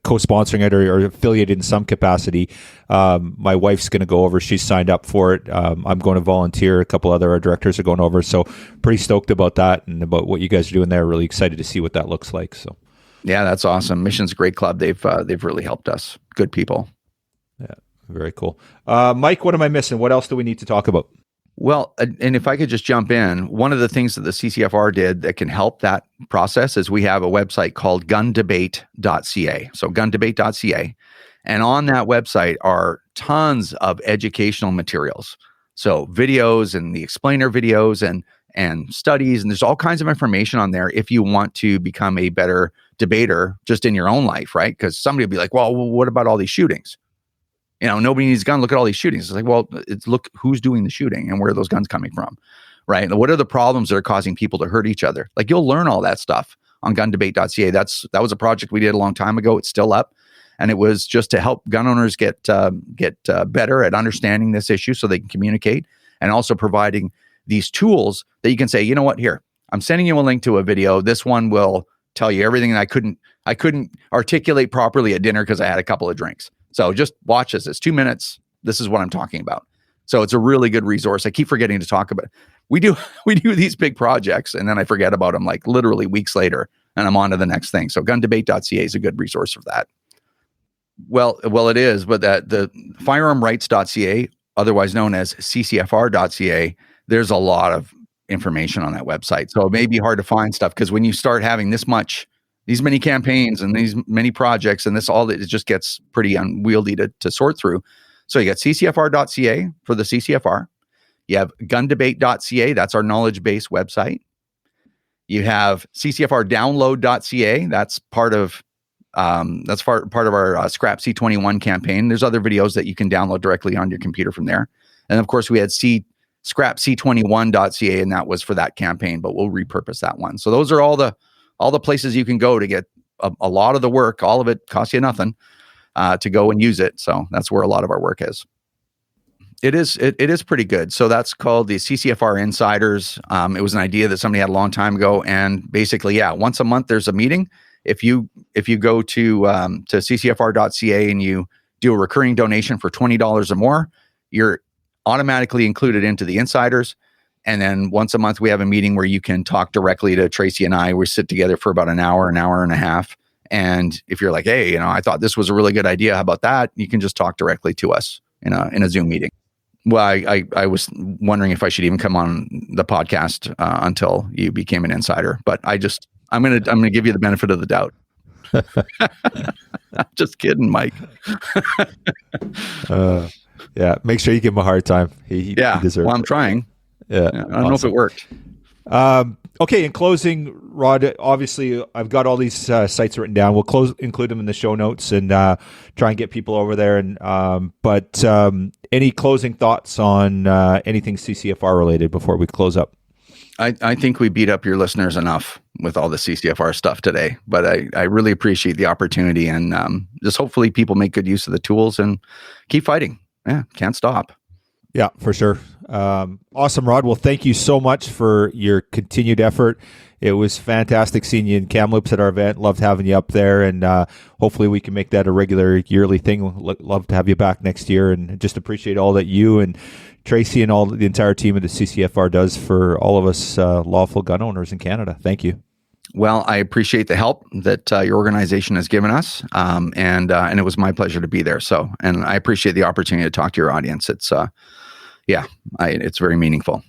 co-sponsoring it or affiliated in some capacity. My wife's going to go over. She's signed up for it. I'm going to volunteer. A couple other directors are going over. So pretty stoked about that and about what you guys are doing there. Really excited to see what that looks like. So yeah, that's awesome. Mission's a great club. They've really helped us. Good people. Yeah, very cool. Mike, what am I missing? What else do we need to talk about? Well, and if I could just jump in, one of the things that the CCFR did that can help that process is we have a website called gundebate.ca. So gundebate.ca. And on that website are tons of educational materials. So videos and the explainer videos and studies, and there's all kinds of information on there if you want to become a better debater just in your own life, right? Because somebody will be like, well, what about all these shootings? Nobody needs a gun. Look at all these shootings. It's like, well, look who's doing the shooting and where are those guns coming from, right? And what are the problems that are causing people to hurt each other? Like, you'll learn all that stuff on gundebate.ca. That was a project we did a long time ago. It's still up, and it was just to help gun owners get better at understanding this issue so they can communicate, and also providing these tools that you can say, you know what, here, I'm sending you a link to a video. This one will tell you everything that I couldn't articulate properly at dinner because I had a couple of drinks. So just watch this. It's 2 minutes. This is what I'm talking about. So it's a really good resource. I keep forgetting to talk about it. We do these big projects, and then I forget about them like literally weeks later, and I'm on to the next thing. So gundebate.ca is a good resource for that. Well, it is, but the firearmrights.ca, otherwise known as CCFR.ca, there's a lot of information on that website. So it may be hard to find stuff because when you start having these many campaigns and these many projects and it just gets pretty unwieldy to sort through. So you got CCFR.ca for the CCFR. You have gundebate.ca. That's our knowledge base website. You have CCFRdownload.ca. That's part of our Scrap C21 campaign. There's other videos that you can download directly on your computer from there. And of course we had Scrap C21.ca, and that was for that campaign, but we'll repurpose that one. So those are all the places you can go to get a lot of the work. All of it costs you nothing to go and use it. So that's where a lot of our work is. It is pretty good. So that's called the CCFR Insiders. It was an idea that somebody had a long time ago, and basically, once a month there's a meeting. If you go to CCFR.ca and you do a recurring donation for $20 or more, you're automatically included into the Insiders. And then once a month, we have a meeting where you can talk directly to Tracy and I. We sit together for about an hour and a half, And if you're like, hey, I thought this was a really good idea. How about that? You can just talk directly to us in a Zoom meeting. Well, I was wondering if I should even come on the podcast until you became an insider, but I'm gonna give you the benefit of the doubt. I'm just kidding, Mike. Yeah, make sure you give him a hard time. He deserves well, I'm it. trying. Yeah, I don't know if it worked. Okay, in closing, Rod, obviously I've got all these sites written down. We'll include them in the show notes and try and get people over there. And but any closing thoughts on anything CCFR related before we close up? I think we beat up your listeners enough with all the CCFR stuff today, but I really appreciate the opportunity, and just hopefully people make good use of the tools and keep fighting. Yeah, can't stop. Yeah, for sure. Awesome, Rod. Well, thank you so much for your continued effort. It was fantastic seeing you in Kamloops at our event. Loved having you up there, and hopefully we can make that a regular yearly thing. Love to have you back next year, and just appreciate all that you and Tracy and all the entire team of the CCFR does for all of us lawful gun owners in Canada. Thank you. Well, I appreciate the help that your organization has given us, and it was my pleasure to be there. So, and I appreciate the opportunity to talk to your audience. It's it's very meaningful.